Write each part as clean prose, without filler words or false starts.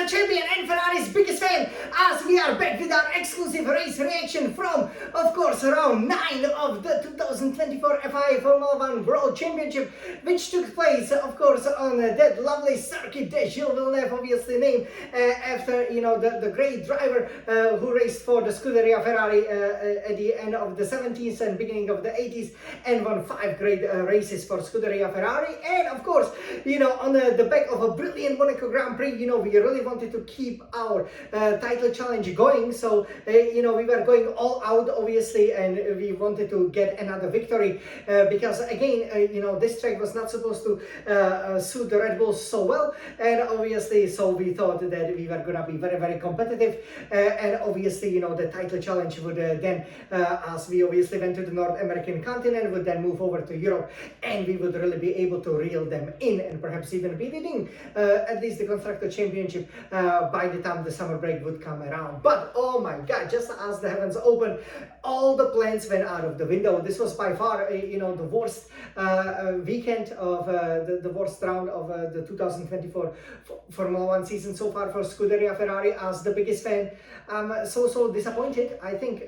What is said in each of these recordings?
World Champion and Ferrari's biggest fan, as we are back with our exclusive race reaction from, of course, round 9 of the 2024 FIA Formula 1 World Championship, which took place, of course, on that lovely circuit that Gilles Villeneuve obviously named after, the great driver who raced for the Scuderia Ferrari at the end of the 70s and beginning of the 80s and won 5 great races for Scuderia Ferrari. And of course, on the back of a brilliant Monaco Grand Prix, we really wanted to keep our title challenge going. So, we were going all out, obviously, and we wanted to get another victory because, again, this track was not supposed to suit the Red Bulls so well. And obviously, so we thought that we were going to be very, very competitive. And obviously, the title challenge would then, as we obviously went to the North American continent, would then move over to Europe, and we would really be able to reel them in and perhaps even be winning at least the Constructor Championship by the time the summer break would come around. But oh my God, just as the heavens opened, all the plans went out of the window. This was by far, the worst weekend of the worst round of the 2024 Formula 1 season so far for Scuderia Ferrari. As the biggest fan, I'm so disappointed. I think,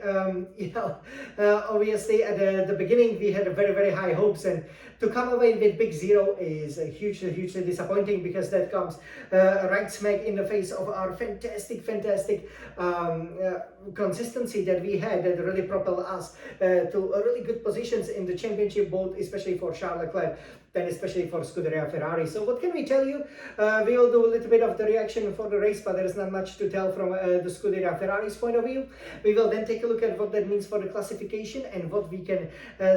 obviously at the beginning we had very, very high hopes, and to come away with big zero is hugely disappointing, because that comes right smack in the face of our fantastic consistency that we had, that really propelled us to really good positions in the championship, both especially for Charles Leclerc and especially for Scuderia Ferrari. So what can we tell you? We will do a little bit of the reaction for the race, but there is not much to tell from the Scuderia Ferrari's point of view. We will then take a look at what that means for the classification and what we can,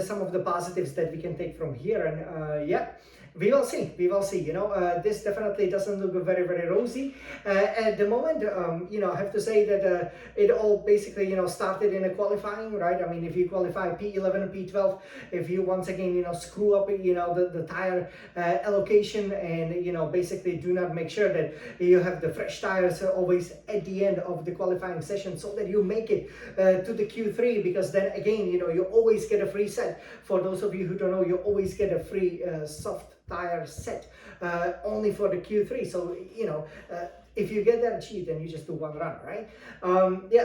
some of the positives that we can take from here. And we will see. This definitely doesn't look very, very rosy at the moment. I have to say that it all basically, started in a qualifying, right? I mean, if you qualify P11 and P12, if you once again, screw up, the tire allocation, and, basically do not make sure that you have the fresh tires always at the end of the qualifying session, so that you make it to the Q3, because then again, you always get a free set. For those of you who don't know, you always get a free soft tire set only for the Q3. So if you get that cheap, then you just do one run, right?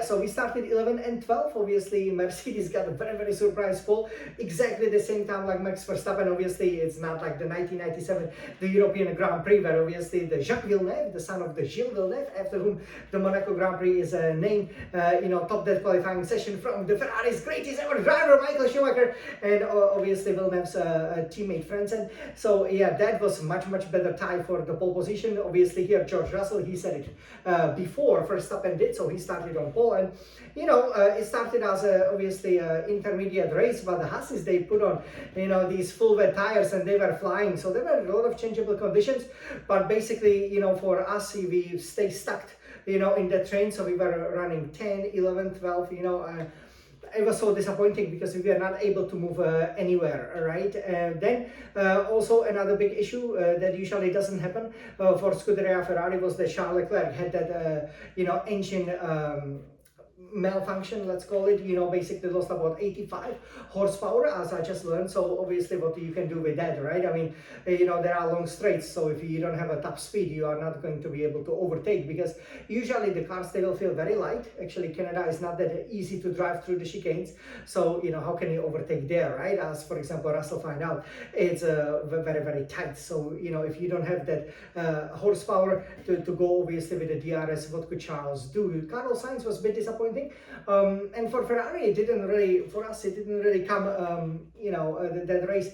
So we started 11 and 12. Obviously, Mercedes got a very, very surprise pole, exactly the same time like Max Verstappen. Obviously, it's not like the 1997, the European Grand Prix, where obviously the Jacques Villeneuve, the son of the Gilles Villeneuve, after whom the Monaco Grand Prix is named, topped that qualifying session from the Ferrari's greatest ever driver, Michael Schumacher, and obviously Villeneuve's teammate Frentzen. So yeah, that was much better tie for the pole position. Obviously here, George Russell, he said it before Verstappen did, so he started on pole. And it started as obviously intermediate race, but the Hasses, they put on these full wet tires and they were flying, so there were a lot of changeable conditions. But basically, for us, we stay stuck in the train, so we were running 10, 11, 12, it was so disappointing because we were not able to move anywhere, right? Then also another big issue that usually doesn't happen for Scuderia Ferrari was that Charles Leclerc had that engine malfunction, let's call it. Basically lost about 85 horsepower, as I just learned. So obviously what you can do with that, right? I mean, there are long straights, so if you don't have a top speed, you are not going to be able to overtake, because usually the cars, they will feel very light. Actually, Canada is not that easy to drive through the chicanes, so how can you overtake there, right? As for example, Russell find out, it's very tight. So if you don't have that horsepower to go obviously with the DRS, what could Charles do? Carlos Sainz was a bit disappointing. And for Ferrari, it didn't really come, that race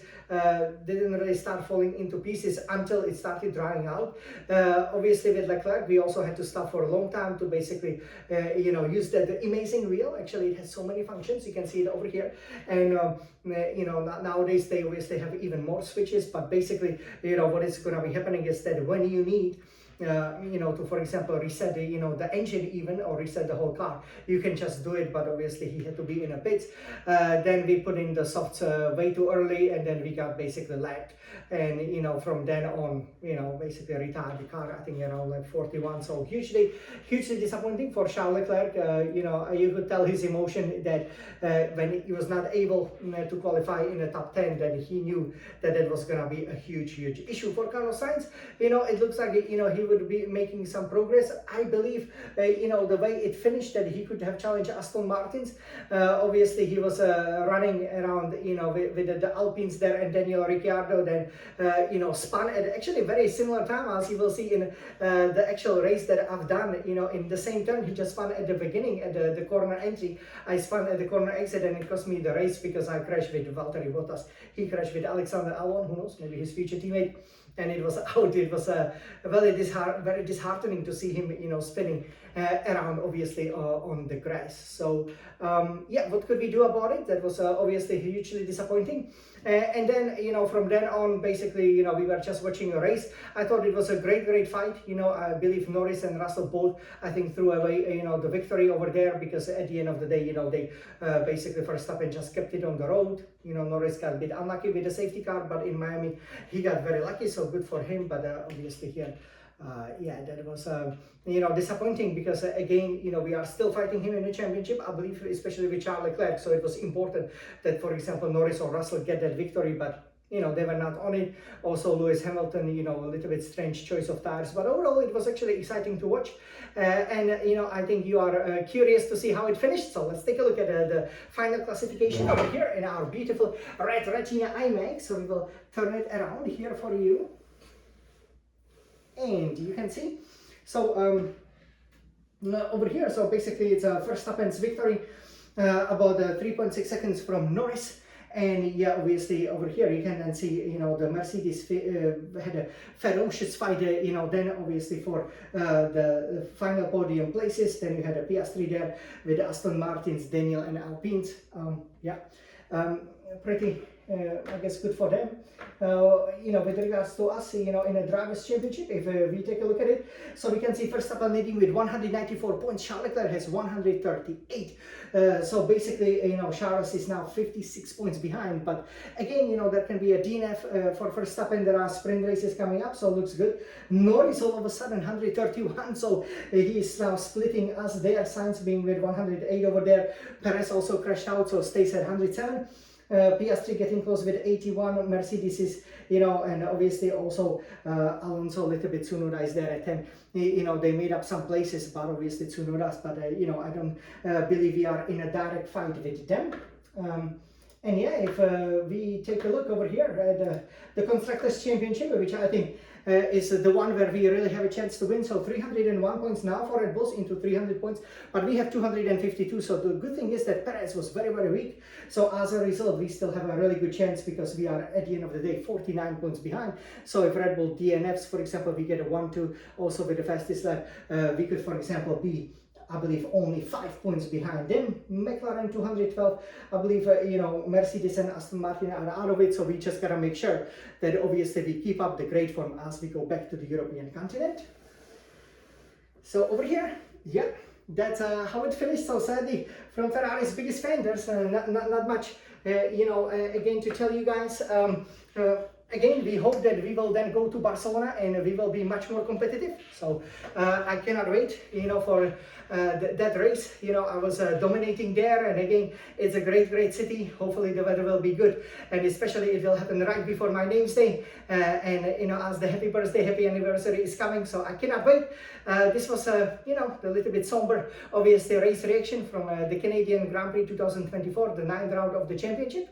didn't really start falling into pieces until it started drying out. Obviously with Leclerc, we also had to stop for a long time to basically, use the amazing wheel. Actually, it has so many functions. You can see it over here. And, nowadays they obviously have even more switches, but basically, what is going to be happening is that when you need to, for example, reset the engine even, or reset the whole car, you can just do it. But obviously he had to be in a pits. Then we put in the softs way too early, and then we got basically lagged. And from then on, basically retired the car, I think around like 41. So hugely disappointing for Charles Leclerc. You could tell his emotion that when he was not able to qualify in the top 10, then he knew that it was gonna be a huge issue for Carlos Sainz. It looks like he would be making some progress. I believe, the way it finished, that he could have challenged Aston Martins. Obviously, he was running around, with the Alpines there, and Daniel Ricciardo then, spun at actually very similar time, as you will see in the actual race that I've done, in the same turn. He just spun at the beginning, at the corner entry. I spun at the corner exit, and it cost me the race because I crashed with Valtteri Bottas. He crashed with Alexander Albon, who knows, maybe his future teammate, and it was out. It was very disheartening to see him, spinning around, obviously, on the grass. So what could we do about it? That was obviously hugely disappointing. And then, from then on, basically, we were just watching a race. I thought it was a great fight. I believe Norris and Russell both, I think, threw away, the victory over there, because at the end of the day, they basically Verstappen just kept it on the road. Norris got a bit unlucky with the safety car, but in Miami, he got very lucky, so good for him. But obviously here, that was, disappointing, because again, we are still fighting him in the championship, I believe, especially with Charles Leclerc. So it was important that, for example, Norris or Russell get that victory, but they were not on it. Also, Lewis Hamilton, a little bit strange choice of tires, but overall, it was actually exciting to watch. And I think you are curious to see how it finished. So let's take a look at the final classification over here in our beautiful red Retina iMac. So we will turn it around here for you. And you can see, so over here, so basically it's Verstappen's victory, about 3.6 seconds from Norris. And yeah, obviously over here you can then see, the Mercedes had a ferocious fight, then obviously for the final podium places. Then you had a Piastri there with Aston Martins, Daniel, and Alpines. Pretty, I guess, good for them. With regards to us, in a Drivers' Championship, if we take a look at it, so we can see Verstappen leading with 194 points. Charles Leclerc has 138. So basically, Charles is now 56 points behind. But again, there can be a DNF for Verstappen. There are sprint races coming up, so looks good. Norris all of a sudden 131, so he is now splitting us there. Sainz being with 108 over there. Perez also crashed out, so stays at 107. Piastri getting close with 81. Mercedes is, and obviously also Alonso a little bit. Tsunoda is there at 10. They made up some places, but obviously Tsunoda's. But I don't believe we are in a direct fight with them. And yeah, if we take a look over here at the Constructors' Championship, which I think is the one where we really have a chance to win. So 301 points now for Red Bulls into 300 points, but we have 252. So the good thing is that Perez was very weak. So as a result, we still have a really good chance, because we are at the end of the day 49 points behind. So if Red Bull DNFs, for example, we get a 1-2 also with the fastest lap, we could, for example, be, I believe, only 5 points behind them. McLaren 212, I believe, Mercedes and Aston Martin are out of it, so we just gotta make sure that obviously we keep up the great form as we go back to the European continent. So over here, yeah, that's how it finished. So sadly, from Ferrari's biggest fan, there's not much, again, to tell you guys. Again, we hope that we will then go to Barcelona and we will be much more competitive. So I cannot wait, for that race. I was dominating there, and again, it's a great city. Hopefully the weather will be good, and especially it will happen right before my name's day. And as the happy birthday, happy anniversary is coming, so I cannot wait. This was a little bit somber, obviously, race reaction from the Canadian Grand Prix 2024, the 9th round of the championship.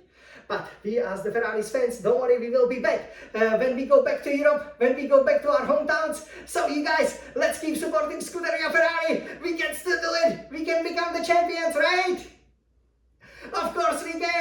But we, as the Ferraris fans, don't worry, we will be back when we go back to Europe, when we go back to our hometowns. So you guys, let's keep supporting Scuderia Ferrari. We can still do it. We can become the champions, right? Of course we can.